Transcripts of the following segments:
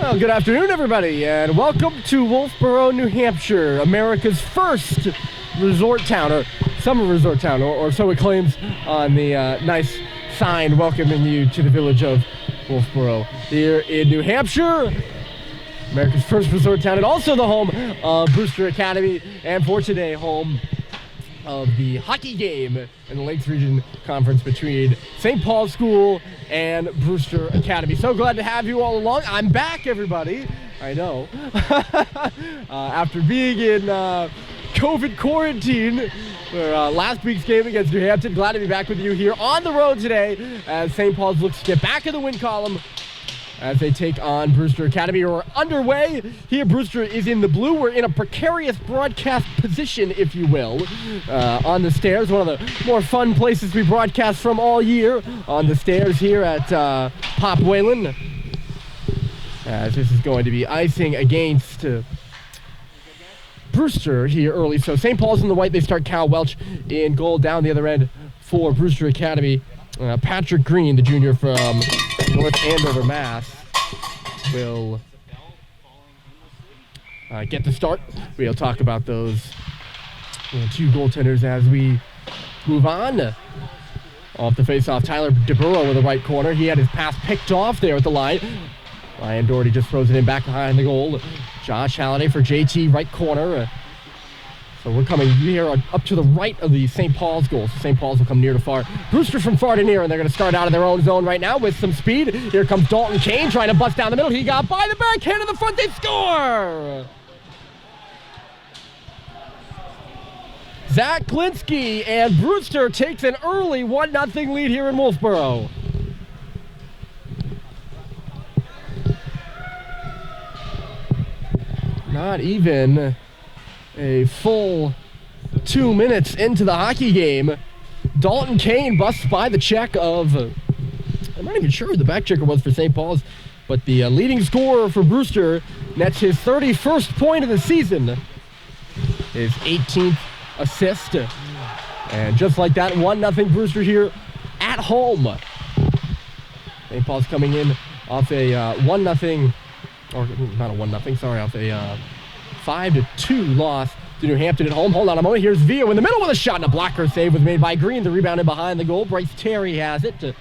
Well, good afternoon, everybody, and welcome to Wolfeboro, New Hampshire, America's first resort town, or summer resort town, or so it claims on the nice sign welcoming you to the village of Wolfeboro here in New Hampshire. America's first resort town, and also the home of Brewster Academy, and for today, home of the hockey game in the Lakes Region Conference between St. Paul's School and Brewster Academy. So glad to have you all along. I'm back, everybody. I know. After being in COVID quarantine for last week's game against New Hampton, glad to be back with you here on the road today as St. Paul's looks to get back in the win column as they take on Brewster Academy. We're underway here. Brewster is in the blue. We're in a precarious broadcast position, if you will, on the stairs. One of the more fun places we broadcast from all year, on the stairs here at Pop Whalen. As this is going to be icing against Brewster here early. So St. Paul's in the white. They start Cal Welch in goal. Down the other end for Brewster Academy, Patrick Green, the junior from North Andover, Mass, will get the start. We'll talk about those two goaltenders as we move on. Off the face-off, Tyler DeBurrow in the right corner. He had his pass picked off there at the line. Ryan Doherty just throws it in back behind the goal. Josh Halliday for JT, right corner. So we're coming here up to the right of the St. Paul's goal. So St. Paul's will come near to far. Brewster from far to near, and they're going to start out of their own zone right now with some speed. Here comes Dalton Kane trying to bust down the middle. He got by the backhand in the front. They score! Zach Klinsky, and Brewster takes an early 1-0 lead here in Wolfeboro. Not even a full 2 minutes into the hockey game, Dalton Kane busts by the check of, I'm not even sure who the back checker was for St. Paul's, but the leading scorer for Brewster nets his 31st point of the season, his 18th assist, and just like that, 1-0 Brewster here at home. St. Paul's coming in off a 1-0, or not a 1-0, sorry, off a 5-2 loss to New Hampton at home. Hold on a moment. Here's Vio in the middle with a shot, and a blocker save was made by Green. The rebound in behind the goal. Bryce Terry has it.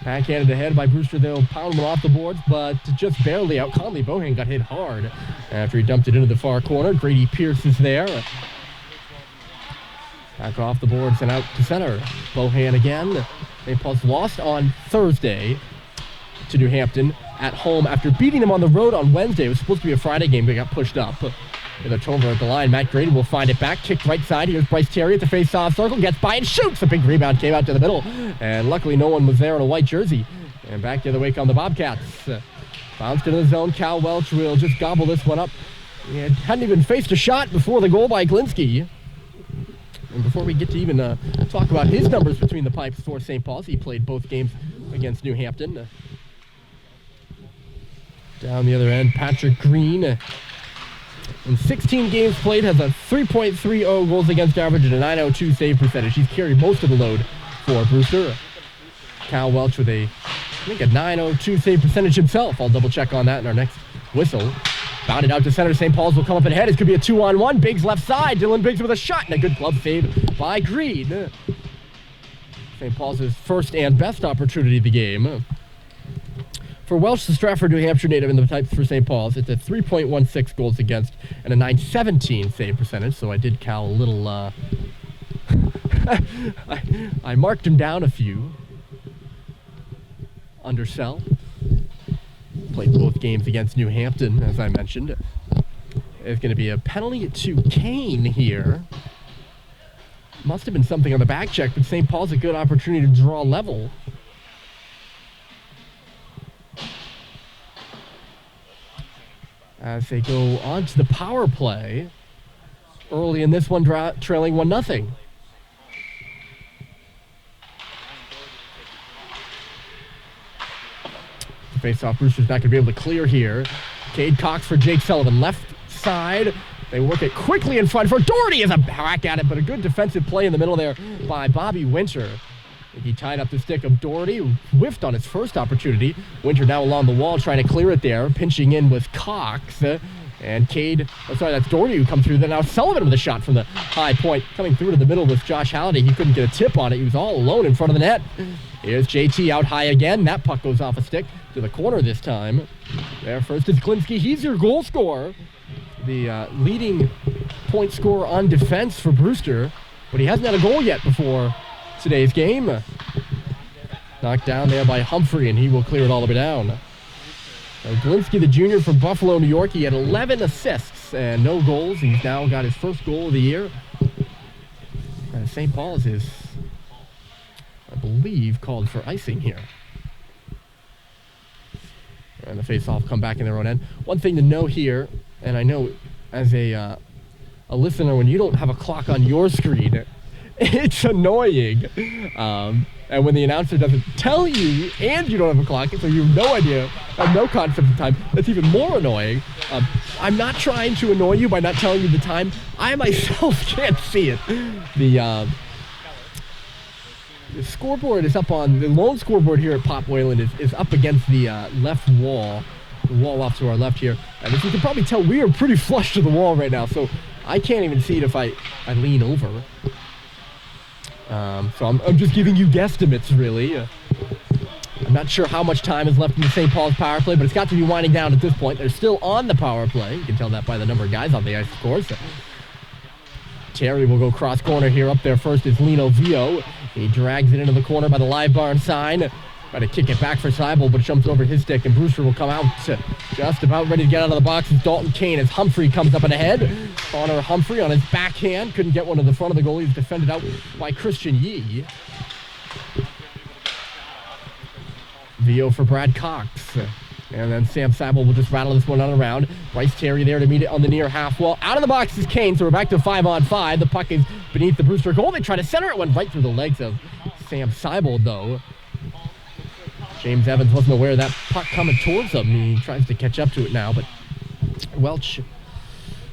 Backhanded ahead by Brewster. They'll pound him off the boards, but just barely out. Conley Bohan got hit hard after he dumped it into the far corner. Grady Pierce is there. Back off the boards and out to center. Bohan again. St. Paul's lost on Thursday to New Hampton at home after beating them on the road on Wednesday. It was supposed to be a Friday game, but got pushed up. With a turnover at the line, Matt Grady will find it back. Kicked right side. Here's Bryce Terry at the face-off circle. Gets by and shoots. A big rebound came out to the middle. And luckily no one was there in a white jersey. And back the other way come the Bobcats. Bounced into the zone. Cal Welch will just gobble this one up. He hadn't even faced a shot before the goal by Klinsky. And before we get to even talk about his numbers between the pipes for St. Paul's, he played both games against New Hampton. Down the other end, Patrick Green, in 16 games played, has a 3.30 goals against average and a .902 save percentage. He's carried most of the load for Brewster. Cal Welch with a .902 save percentage himself. I'll double check on that in our next whistle. Bounded out to center. St. Paul's will come up ahead. It could be a 2-on-1. Biggs left side. Dylan Biggs with a shot and a good glove save by Green. St. Paul's first and best opportunity of the game. For Welch, the Stratford, New Hampshire native in the types for St. Paul's, it's a 3.16 goals against and a .917 save percentage. So I did Cal a little, I marked him down a few. Undersell. Played both games against New Hampton, as I mentioned. There's going to be a penalty to Kane here. Must have been something on the back check, but St. Paul's a good opportunity to draw level. As they go on to the power play early in this one, trailing 1-0. The face-off, Brewster's not going to be able to clear here. Cade Cox for Jake Sullivan. Left side. They work it quickly in front for Doherty. Is a hack at it, but a good defensive play in the middle there by Bobby Winter. He tied up the stick of Doherty, who whiffed on his first opportunity. Winter now along the wall trying to clear it there. Pinching in was Cox. And Cade, that's Doherty who comes through. Then now Sullivan with a shot from the high point. Coming through to the middle with Josh Halliday. He couldn't get a tip on it. He was all alone in front of the net. Here's JT out high again. That puck goes off a stick to the corner this time. There first is Klinsky. He's your goal scorer. The leading point scorer on defense for Brewster. But he hasn't had a goal yet before today's game. Knocked down there by Humphrey, and he will clear it all the way down. Glinsky, the junior from Buffalo, New York, he had 11 assists and no goals. He's now got his first goal of the year. St. Paul's is, I believe, called for icing here. And the face-off come back in their own end. One thing to know here, and I know as a listener, when you don't have a clock on your screen, it's annoying. And when the announcer doesn't tell you and you don't have a clock, so you have no idea, have no concept of time, that's even more annoying. I'm not trying to annoy you by not telling you the time. I myself can't see it. The scoreboard is up on, the lone scoreboard here at Pop Whalen is up against the left wall. The wall off to our left here. And as you can probably tell, we are pretty flush to the wall right now, so I can't even see it if I lean over. So I'm just giving you guesstimates, really. I'm not sure how much time is left in the St. Paul's power play, but it's got to be winding down at this point. They're still on the power play. You can tell that by the number of guys on the ice, of course. Terry will go cross corner here. Up there first is Lino Vio. He drags it into the corner by the live barn sign. Try to kick it back for Seibel, but it jumps over his stick, and Brewster will come out just about ready to get out of the box. It's Dalton Kane as Humphrey comes up and ahead. Connor Humphrey on his backhand. Couldn't get one to the front of the goal. He's defended out by Christian Yee. Vio for Brad Cox. And then Sam Seibel will just rattle this one on around. Bryce Terry there to meet it on the near half wall. Out of the box is Kane, so we're back to 5-on-5. The puck is beneath the Brewster goal. They try to center it. Went right through the legs of Sam Seibel, though. James Evans wasn't aware of that puck coming towards him. He tries to catch up to it now, but Welch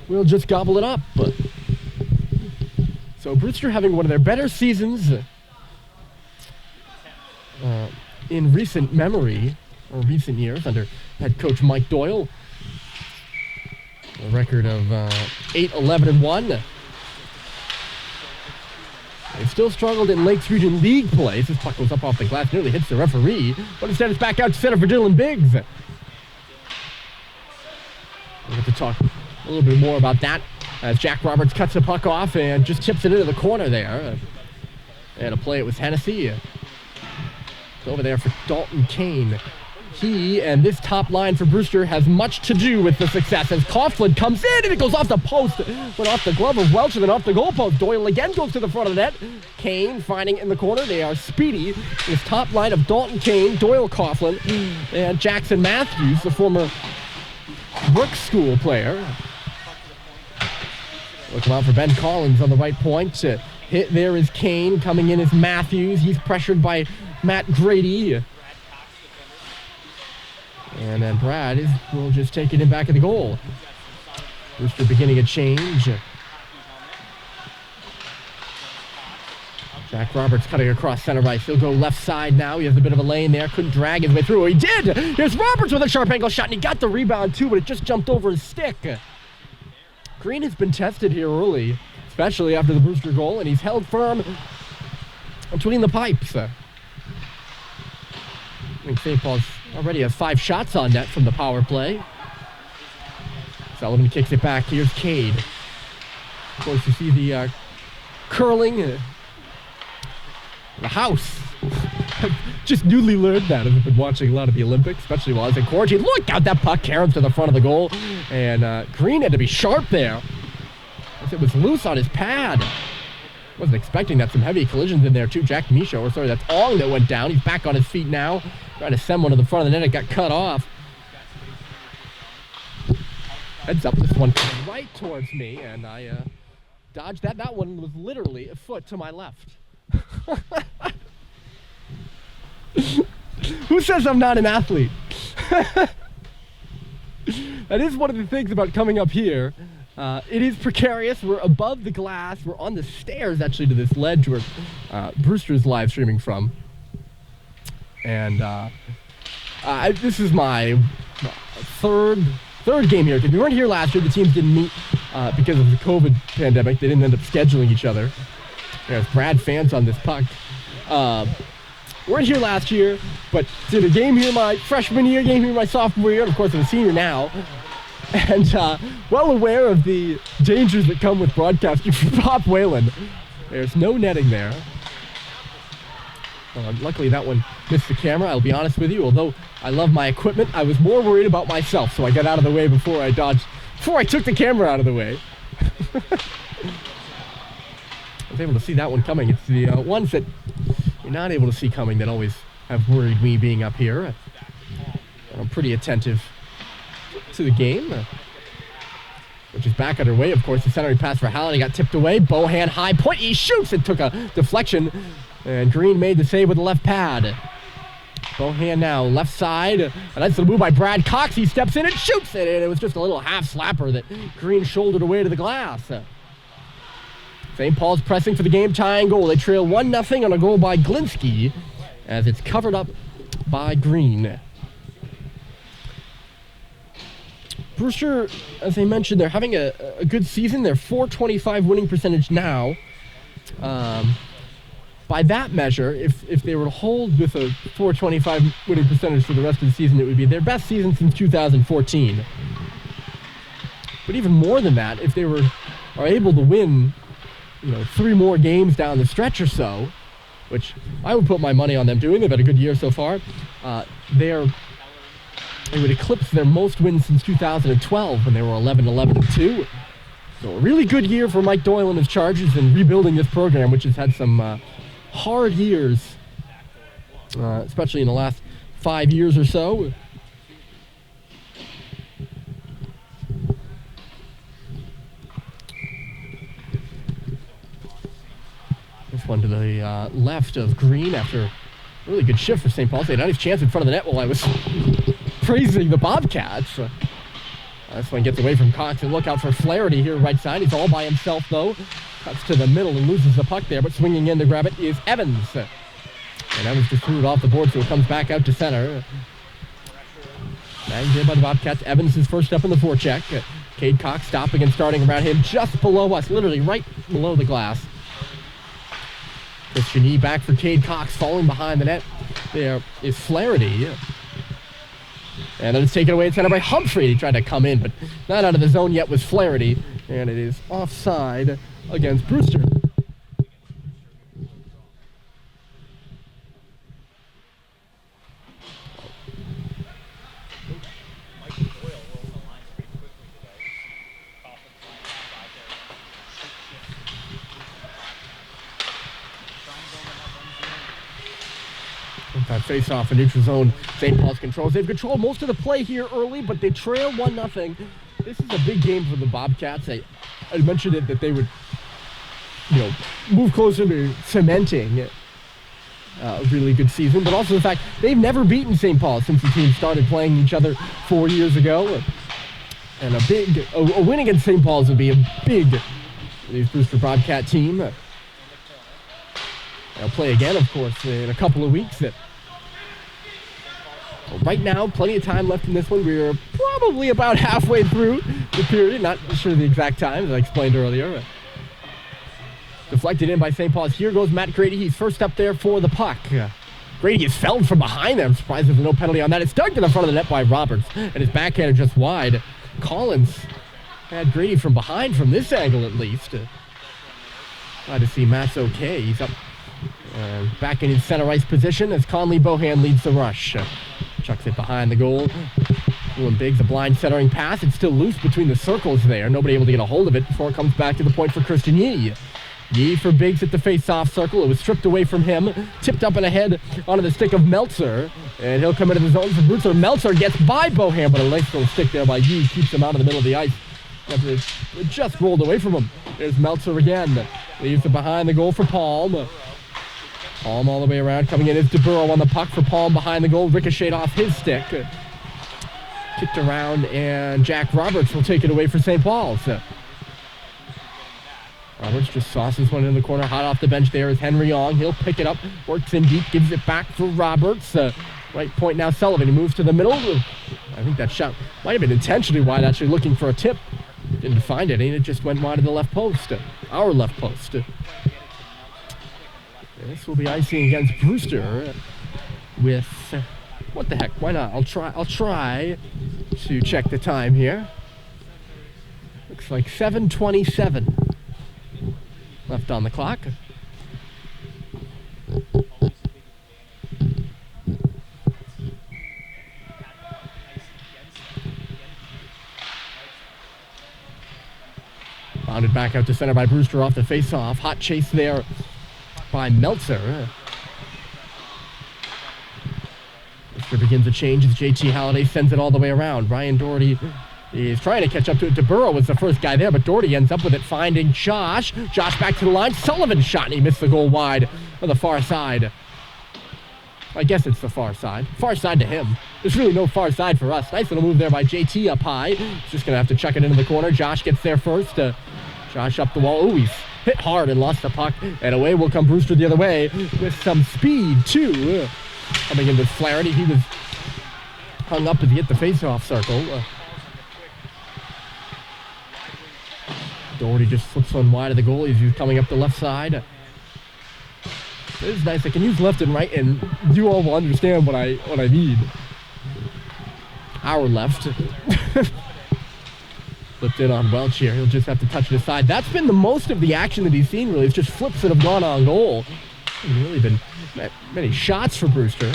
will just gobble it up. So Brewster having one of their better seasons in recent memory, or recent years, under head coach Mike Doyle. A record of 8-11-1. They still struggled in Lakes Region League play. This puck goes up off the glass, nearly hits the referee, but instead it's back out to center for Dylan Biggs. We'll have to talk a little bit more about that as Jack Roberts cuts the puck off and just tips it into the corner there. And a play it was Hennessy. It's over there for Dalton Kane. He and this top line for Brewster has much to do with the success as Coughlin comes in and it goes off the post. Went off the glove of Welch and then off the goalpost. Doyle again goes to the front of the net. Kane finding it in the corner. They are speedy. This top line of Dalton Kane, Doyle Coughlin, and Jackson Matthews, the former Brooks School player. Looking out for Ben Collins on the right point. Hit there is Kane. Coming in is Matthews. He's pressured by Matt Grady. And then Brad will just take it in back of the goal. Brewster beginning a change. Jack Roberts cutting across center ice. He'll go left side now. He has a bit of a lane there. Couldn't drag his way through. He did! Here's Roberts with a sharp angle shot, and he got the rebound too, but it just jumped over his stick. Green has been tested here early, especially after the Brewster goal, and he's held firm between the pipes. I think St. Paul's already has 5 shots on net from the power play. Sullivan kicks it back. Here's Cade. Of course, you see the curling. The house. I've just newly learned that. I've been watching a lot of the Olympics, especially while I was in quarantine. Look out, that puck caroms to the front of the goal. And Green had to be sharp there. It was loose on his pad. Wasn't expecting that. Some heavy collisions in there too. Jack Michaud, or sorry, that's Ong that went down. He's back on his feet now. Trying to send one to the front of the net. It got cut off. Heads up, this one came right towards me, and I dodged that. That one was literally a foot to my left. Who says I'm not an athlete? That is one of the things about coming up here. It is precarious. We're above the glass. We're on the stairs, actually, to this ledge where Brewster's live streaming from. And this is my third game here, because we weren't here last year. The teams didn't meet because of the COVID pandemic. They didn't end up scheduling each other. There's Brad fans on this puck. Weren't here last year, but did a game here my freshman year, game here my sophomore year, and of course I'm a senior now. And well aware of the dangers that come with broadcasting for Bob Whalen. There's no netting there. Luckily that one missed the camera, I'll be honest with you. Although I love my equipment, I was more worried about myself, so I got out of the way before I took the camera out of the way. I was able to see that one coming. It's the ones that you're not able to see coming that always have worried me being up here. And I'm pretty attentive to the game, which is back underway. Of course, the centering pass for Whalen, he got tipped away. Bohan high point, he shoots. It took a deflection, and Green made the save with the left pad. Bohan now left side, and that's the move by Brad Cox. He steps in and shoots it, and it was just a little half slapper that Green shouldered away to the glass. St. Paul's pressing for the game-tying goal. They trail 1-0 on a goal by Glinsky as it's covered up by Green. Brewster, as I mentioned, they're having a good season. They're .425 winning percentage now. By that measure, if they were to hold with a .425 winning percentage for the rest of the season, it would be their best season since 2014. But even more than that, if they are able to win 3 more games down the stretch or so, which I would put my money on them doing. They've had a good year so far. They would eclipse their most wins since 2012 when they were 11-2. So a really good year for Mike Doyle and his Chargers in rebuilding this program, which has had some hard years, especially in the last 5 years or so. This one to the left of Green after a really good shift for St. Paul. They had a nice chance in front of the net while I was praising the Bobcats. This one gets away from Cox, and look out for Flaherty here right side. He's all by himself though. Cuts to the middle and loses the puck there, but swinging in to grab it is Evans. And Evans just threw it off the board, so it comes back out to center. Bagged here by the Bobcats. Evans is first up in the forecheck. Cade Cox stopping and starting around him just below us, literally right below the glass. Christian E back for Cade Cox, falling behind the net. There is Flaherty. And then it's taken away at center by Humphrey. He tried to come in, but not out of the zone yet was Flaherty. And it is offside against Brewster. That face-off in neutral zone, St. Paul's controls. They've controlled most of the play here early, but they trail 1-0. This is a big game for the Bobcats. I mentioned it that they would, move closer to cementing a really good season, but also the fact they've never beaten St. Paul since the team started playing each other 4 years ago. And a win against St. Paul's would be a big for these Brewster Bobcat team. They'll play again, of course, in a couple of weeks. Right now, plenty of time left in this one. We're probably about halfway through the period. Not sure the exact time, as I explained earlier. Deflected in by St. Paul's. Here goes Matt Grady. He's first up there for the puck. Grady is felled from behind there. I'm surprised there's no penalty on that. It's dug to the front of the net by Roberts, and his backhander just wide. Collins had Grady from behind from this angle at least. Glad to see Matt's okay. He's up back in his center ice position as Conley Bohan leads the rush. Chucks it behind the goal. Doing Biggs, a blind centering pass. It's still loose between the circles there. Nobody able to get a hold of it before it comes back to the point for Christian Yee. Yee for Biggs at the face-off circle. It was stripped away from him. Tipped up and ahead onto the stick of Meltzer. And he'll come into the zone for Brewster. Meltzer gets by Bohan, but a nice little stick there by Yee keeps him out of the middle of the ice. It just rolled away from him. There's Meltzer again. Leaves it behind the goal for Palm. Palm all the way around. Coming in is DeBurro on the puck for Palm behind the goal. Ricocheted off his stick. Kicked around, and Jack Roberts will take it away for St. Paul's. Roberts just sauces one in the corner. Hot off the bench there is Henry Ong. He'll pick it up, works in deep, gives it back for Roberts. Right point now, Sullivan. He moves to the middle. I think that shot might have been intentionally wide, actually looking for a tip. Didn't find it, and it just went wide of the left post. Our left post. This will be icing against Brewster with, what the heck, why not? I'll try to check the time here. Looks like 7:27 left on the clock. Bounded back out to center by Brewster off the face-off. Hot chase there by Meltzer. Brewster begins a change as JT Halliday sends it all the way around. Ryan Doherty is trying to catch up to it. DeBurrow was the first guy there, but Doherty ends up with it, finding Josh. Josh back to the line. Sullivan shot, and he missed the goal wide on the far side. I guess it's the far side. Far side to him. There's really no far side for us. Nice little move there by JT up high. He's just going to have to chuck it into the corner. Josh gets there first. Josh up the wall. Ooh, he's hit hard and lost the puck. And away will come Brewster the other way with some speed, too. Coming in with Flaherty. He was hung up as he hit the face-off circle. Doherty just flips one wide of the goalie as he's coming up the left side. This is nice. I can use left and right, and you all will understand what I mean. Our left. Flipped in on Welch here. He'll just have to touch it aside. That's been the most of the action that he's seen, really. It's just flips that have gone on goal. There's really been many shots for Brewster.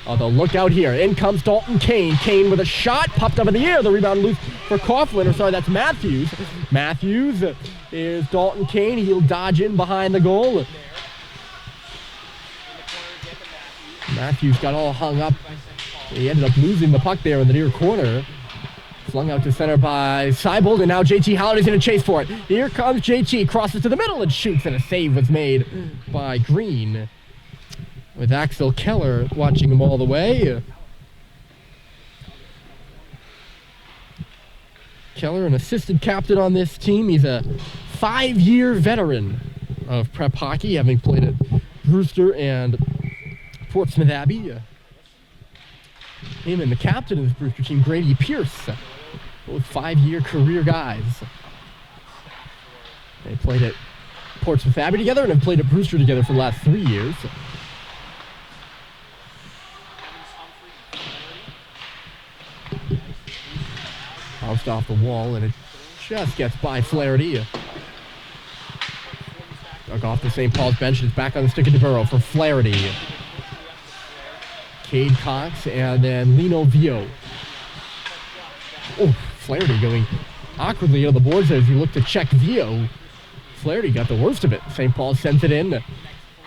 Although, look out here. In comes Dalton Kane. Kane with a shot. Popped up in the air. The rebound loose for Coughlin. Or sorry, that's Matthews. Matthews is Dalton Kane. He'll dodge in behind the goal. Matthews got all hung up. He ended up losing the puck there in the near corner. Flung out to center by Seibold, and now JT Halliday's going to chase for it. Here comes JT. Crosses to the middle and shoots, and a save was made by Green, with Axel Keller watching him all the way. Keller, an assistant captain on this team. He's a 5-year veteran of prep hockey, having played at Brewster and Portsmouth Abbey. Him and the captain of the Brewster team, Grady Pierce, both 5-year career guys. They played at Portsmouth Abbey together and have played at Brewster together for the last 3 years. Bounced off the wall, and it just gets by Flaherty. Dug off the St. Paul's bench, and it's back on the stick of DeBurrow for Flaherty. Cade Cox, and then Lino Vio. Oh, Flaherty going awkwardly on the boards as he looked to check Vio. Flaherty got the worst of it. St. Paul sends it in.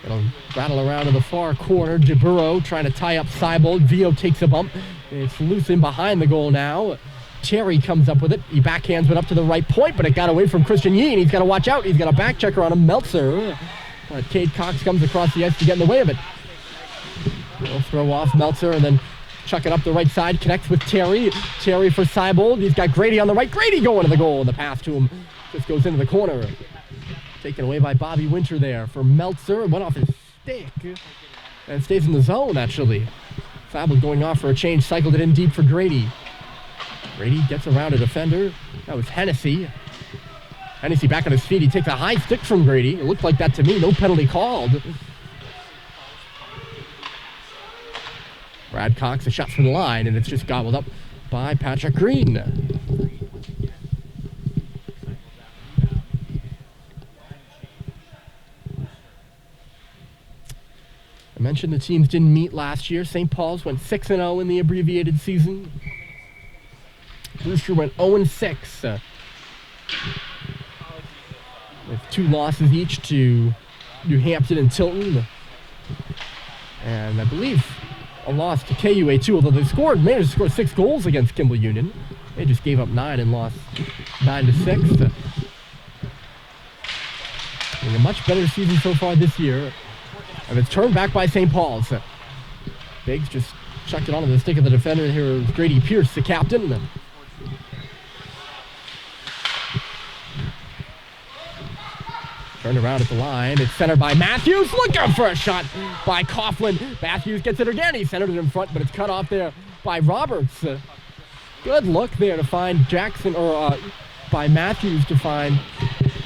It'll rattle around in the far corner. DeBurrow trying to tie up Seibold. Vio takes a bump. It's loose in behind the goal now. Terry comes up with it. He backhands it up to the right point, but it got away from Christian Yee. He's got to watch out. He's got a back checker on him. Meltzer. But Cade Cox comes across the ice to get in the way of it. He'll throw off Meltzer and then chuck it up the right side. Connects with Terry. Terry for Seibold. He's got Grady on the right. Grady going to the goal. And the pass to him just goes into the corner. Taken away by Bobby Winter there for Meltzer. Went off his stick and stays in the zone, actually. Seibold going off for a change. Cycled it in deep for Grady. Grady gets around a defender. That was Hennessy. Hennessy back on his feet. He takes a high stick from Grady. It looked like that to me. No penalty called. Brad Cox, a shot from the line, and it's just gobbled up by Patrick Green. I mentioned the teams didn't meet last year. St. Paul's went 6-0 in the abbreviated season. Brewster went 0-6 with 2 losses each to New Hampton and Tilton. And I believe a loss to KUA too, although they managed to score 6 goals against Kimball Union. They just gave up 9 and lost 9-6. A much better season so far this year. And it's turned back by St. Paul's. Biggs just chucked it onto the stick of the defender. Here is Grady Pierce, the captain. Turned around at the line. It's centered by Matthews. Looking for a shot by Coughlin. Matthews gets it again. He centered it in front, but it's cut off there by Roberts. Good look there to find Jackson, or by Matthews to find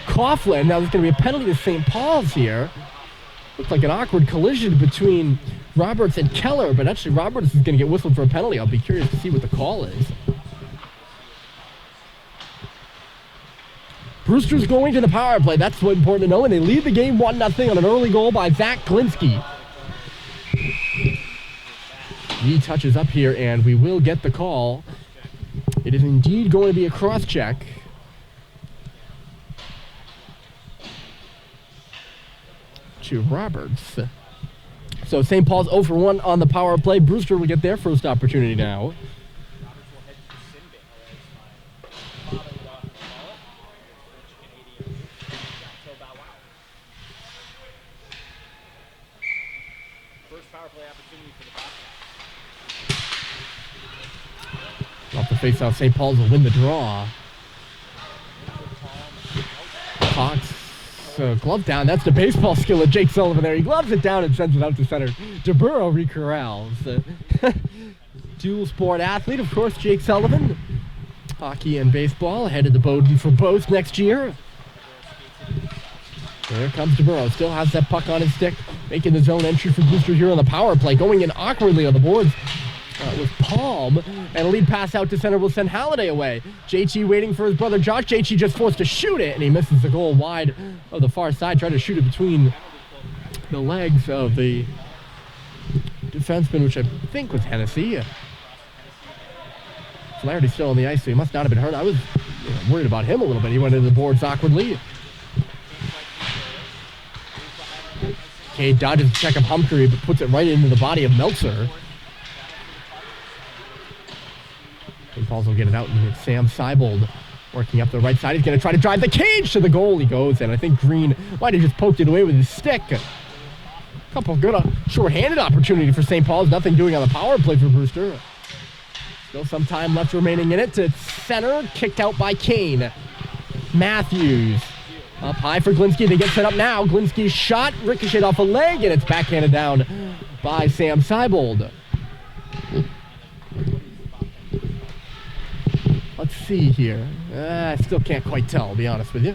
Coughlin. Now there's going to be a penalty to St. Paul's here. Looks like an awkward collision between Roberts and Keller, but actually Roberts is going to get whistled for a penalty. I'll be curious to see what the call is. Brewster's going to the power play. That's what's important to know. And they lead the game 1-0 on an early goal by Zach Glinsky. He touches up here, and we will get the call. It is indeed going to be a cross-check. To Roberts. So St. Paul's 0 for 1 on the power play. Brewster will get their first opportunity now. First power play opportunity for the Bobcats. Off the face-off, St. Paul's will win the draw. Cox, glove down. That's the baseball skill of Jake Sullivan there. He gloves it down and sends it out to center. DeBurro recorrals. Dual sport athlete, of course, Jake Sullivan. Hockey and baseball headed to Bowdoin for both next year. There comes DeBurro. Still has that puck on his stick, making the zone entry for Brewster here on the power play. Going in awkwardly on the boards with Palm. And a lead pass out to center will send Halliday away. JT waiting for his brother Josh. JT just forced to shoot it, and he misses the goal wide of the far side. Tried to shoot it between the legs of the defenseman, which I think was Hennessy. Flaherty's still on the ice, so he must not have been hurt. I was worried about him a little bit. He went into the boards awkwardly. Cade dodges the check of Humphrey, but puts it right into the body of Meltzer. St. Paul's will get it out, and it's Sam Seibold working up the right side. He's going to try to drive the cage to the goal. He goes, and I think Green might have just poked it away with his stick. A couple good short-handed opportunity for St. Paul's. Nothing doing on the power play for Brewster. Still some time left remaining in it. To center, kicked out by Kane. Matthews. Up high for Glinsky. They get set up now. Glinsky's shot ricocheted off a leg, and it's backhanded down by Sam Seibold. Let's see here. I still can't quite tell, to be honest with you.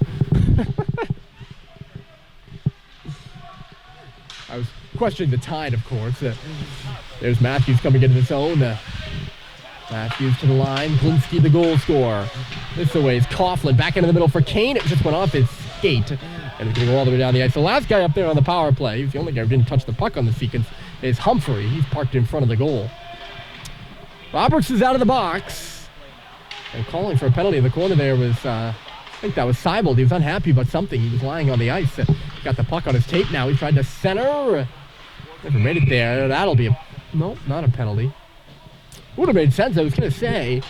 I was questioning the tide, of course. There's Matthews coming into the zone. Matthews to the line. Glinsky, the goal scorer. This away is Coughlin. Back into the middle for Kane. It just went off his skate. And it's going to go all the way down the ice. The last guy up there on the power play, he's the only guy who didn't touch the puck on the sequence, is Humphrey. He's parked in front of the goal. Roberts is out of the box. And calling for a penalty in the corner there was, I think that was Seibold. He was unhappy about something. He was lying on the ice. Got the puck on his tape now. He tried to center. Never made it there. That'll be a... Nope, not a penalty. Would have made sense. I was going to say...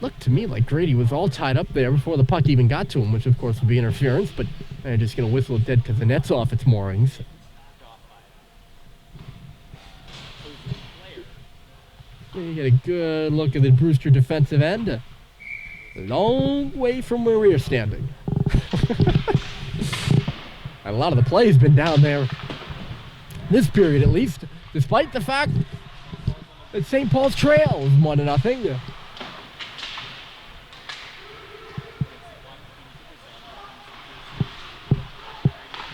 Looked to me like Grady was all tied up there before the puck even got to him, which of course would be interference, but they're just going to whistle it dead because the net's off its moorings. You get a good look at the Brewster defensive end. A long way from where we are standing. And a lot of the play has been down there, this period at least, despite the fact that St. Paul's trails 1-0.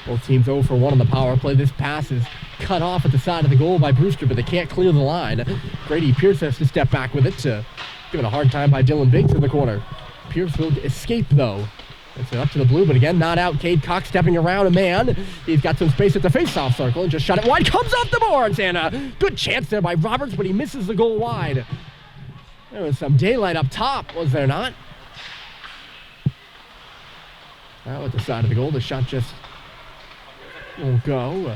Both teams 0 for 1 on the power play. This pass is cut off at the side of the goal by Brewster, but they can't clear the line. Grady Pierce has to step back with it, given a hard time by Dylan Biggs in the corner. Pierce will escape, though. It's up to the blue, but again, not out. Cade Cox stepping around a man. He's got some space at the face-off circle and just shot it wide. Comes off the boards, and a good chance there by Roberts, but he misses the goal wide. There was some daylight up top, was there not? Now at the side of the goal, the shot just won't go.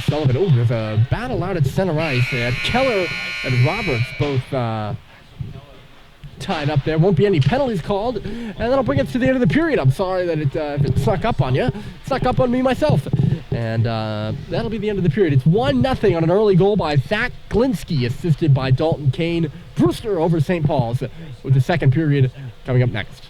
Sullivan, oh, there's a battle out at center ice. Keller and Roberts both tied up there. Won't be any penalties called, and that'll bring us to the end of the period. I'm sorry that it snuck up on you. It snuck up on me myself. And that'll be the end of the period. It's 1-0 on an early goal by Zach Glinsky, assisted by Dalton Kane Brewster over St. Paul's with the second period coming up next.